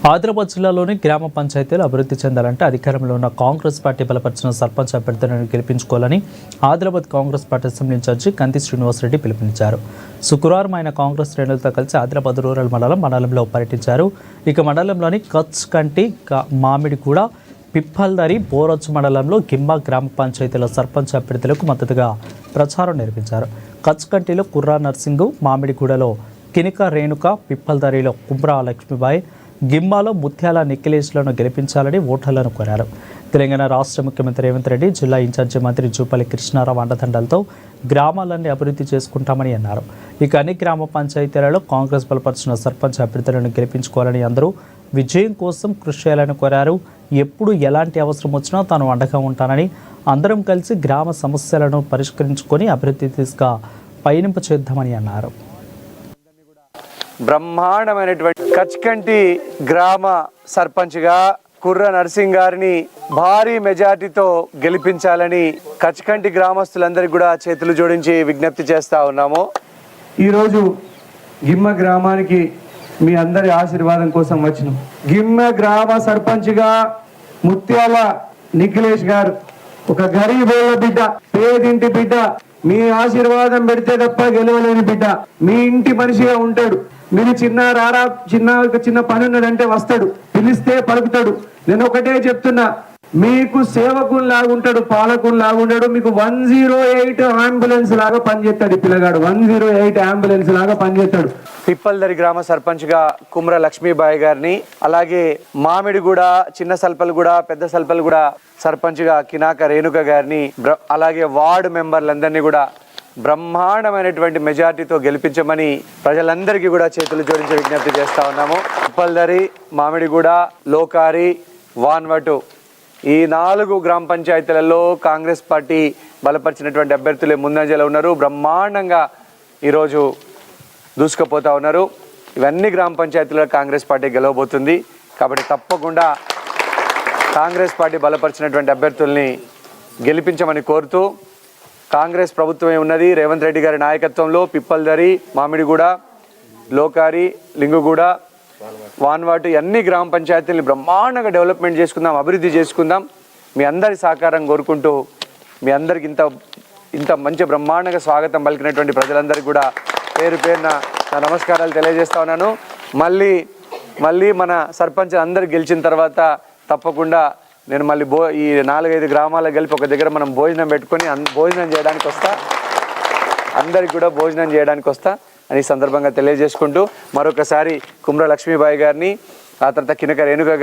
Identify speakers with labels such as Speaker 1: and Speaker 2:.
Speaker 1: ఆదిలాబాద్ జిల్లాలోని గ్రామ పంచాయతీలు అభివృద్ధి చెందాలంటే అధికారంలో ఉన్న కాంగ్రెస్ పార్టీ బలపరిచిన సర్పంచ్ అభ్యర్థులను గెలిపించుకోవాలని Adilabad Congress party assembly incharge Kandi Srinivasareddy పిలుపునిచ్చారు. శుక్రవారం ఆయన కాంగ్రెస్ శ్రేణులతో కలిసి ఆదిలాబాద్ రూరల్ మండలంలో పర్యటించారు. ఇక మండలంలోని కచ్ కంటి, మామిడిగూడ, పిప్పల్దరి, బోరొచ్చు మండలంలో గిమ్మా గ్రామ పంచాయతీల సర్పంచ్ అభ్యర్థులకు మద్దతుగా ప్రచారం నిర్వహించారు. కచ్ కంటిలో కుర్రా నర్సింగు, మామిడిగూడలో కినిక రేణుక, పిప్పల్దరిలో కుమ్రా లక్ష్మీబాయి, గిమ్మాలో ముత్యాల నిఖిలేష్లను గెలిపించాలని ఓటర్లను కోరారు. తెలంగాణ రాష్ట్ర ముఖ్యమంత్రి రేవంత్ రెడ్డి, జిల్లా ఇన్ఛార్జి మంత్రి జూపల్లి కృష్ణారావు అండదండలతో గ్రామాలన్నీ అభివృద్ధి చేసుకుంటామని అన్నారు. ఇక అన్ని గ్రామ పంచాయతీలలో కాంగ్రెస్ బలపరిచిన సర్పంచ్ అభ్యర్థులను గెలిపించుకోవాలని, అందరూ విజయం కోసం కృషి చేయాలని కోరారు. ఎప్పుడు ఎలాంటి అవసరం వచ్చినా తాను అండగా ఉంటానని, అందరం కలిసి గ్రామ సమస్యలను పరిష్కరించుకొని అభివృద్ధి దిశగా పయనింప చేద్దామని అన్నారు.
Speaker 2: బ్రహ్మాండమైనటువంటి కచ్కంటి గ్రామ సర్పంచ్గా కుర్ర నర్సింగ్ గారిని భారీ మెజార్టీతో గెలిపించాలని కచ్కంటి గ్రామస్తులందరికీ కూడా చేతులు జోడించి విజ్ఞప్తి చేస్తా ఉన్నాము.
Speaker 3: ఈరోజు గిమ్మ గ్రామానికి మీ అందరి ఆశీర్వాదం కోసం వచ్చినాం. గిమ్మ గ్రామ సర్పంచ్గా ముత్యాల నిఖిలేష్ గారు ఒక గరీబోళ్ళ బిడ్డ, పేదింటి బిడ్డ. మీ ఆశీర్వాదం పెడితే తప్ప గెలవలేని బిడ్డ. మీ ఇంటి మనిషిగా ఉంటాడు. మీరు చిన్న పని ఉన్నదంటే వస్తాడు, పిలిస్తే పలుకుతాడు. నేను ఒకటే చెప్తున్నా, మీకు సేవకుని లాగుంటాడు, పాలకుని లాగుంటాడు. మీకు 108 అంబులెన్స్ లాగా పనిచేస్తాడు. పిల్లగాడు 108 అంబులెన్స్ లాగా పనిచేస్తాడు.
Speaker 2: పిప్పల్దరి గ్రామ సర్పంచ్గా కుమ్ర లక్ష్మీబాయి గారిని, అలాగే మామిడిగూడ, చిన్న సల్పల్గూడ, పెద్ద సల్పల్గూడ సర్పంచ్గా కినాక రేణుక గారిని, అలాగే వార్డు మెంబర్లందరినీ కూడా బ్రహ్మాండమైనటువంటి మెజార్టీతో గెలిపించమని ప్రజలందరికీ కూడా చేతులు జోడించి విజ్ఞప్తి చేస్తా ఉన్నాము. పిప్పల్దరి, మామిడిగూడ, లోకారి, వాన్వటు ఈ 4 గ్రామ పంచాయతీలలో కాంగ్రెస్ పార్టీ బలపరిచినటువంటి అభ్యర్థులే ముందంజలో ఉన్నారు. బ్రహ్మాండంగా ఈరోజు దూసుకుపోతా ఉన్నారు. ఇవన్నీ గ్రామ పంచాయతీలలో కాంగ్రెస్ పార్టీ గెలవబోతుంది. కాబట్టి తప్పకుండా కాంగ్రెస్ పార్టీ బలపరిచినటువంటి అభ్యర్థుల్ని గెలిపించమని కోరుతూ, కాంగ్రెస్ ప్రభుత్వమే ఉన్నది. రేవంత్ రెడ్డి గారి నాయకత్వంలో పిప్పల్దరి, మామిడిగూడ, లోకారి, లింగుగూడ, వాన్వాటు అన్ని గ్రామ పంచాయతీలని బ్రహ్మాండంగా డెవలప్మెంట్ చేసుకుందాం, అభివృద్ధి చేసుకుందాం. మీ అందరి సహకారం కోరుకుంటూ, మీ అందరికి ఇంత మంచి బ్రహ్మాండంగా స్వాగతం పలికినటువంటి ప్రజలందరికీ కూడా పేరు పేరున నా నమస్కారాలు తెలియజేస్తా ఉన్నాను. మళ్ళీ మన సర్పంచ్ అందరు గెలిచిన తర్వాత తప్పకుండా నేను మళ్ళీ ఈ 4-5 గ్రామాలకు కలిపి ఒక దగ్గర మనం భోజనం పెట్టుకొని భోజనం చేయడానికి వస్తా, అందరికి కూడా భోజనం చేయడానికి వస్తా అని సందర్భంగా తెలియజేసుకుంటూ, మరొకసారి కుమ్ర లక్ష్మీబాయి గారిని, ఆ తర్వాత కినక రేణుక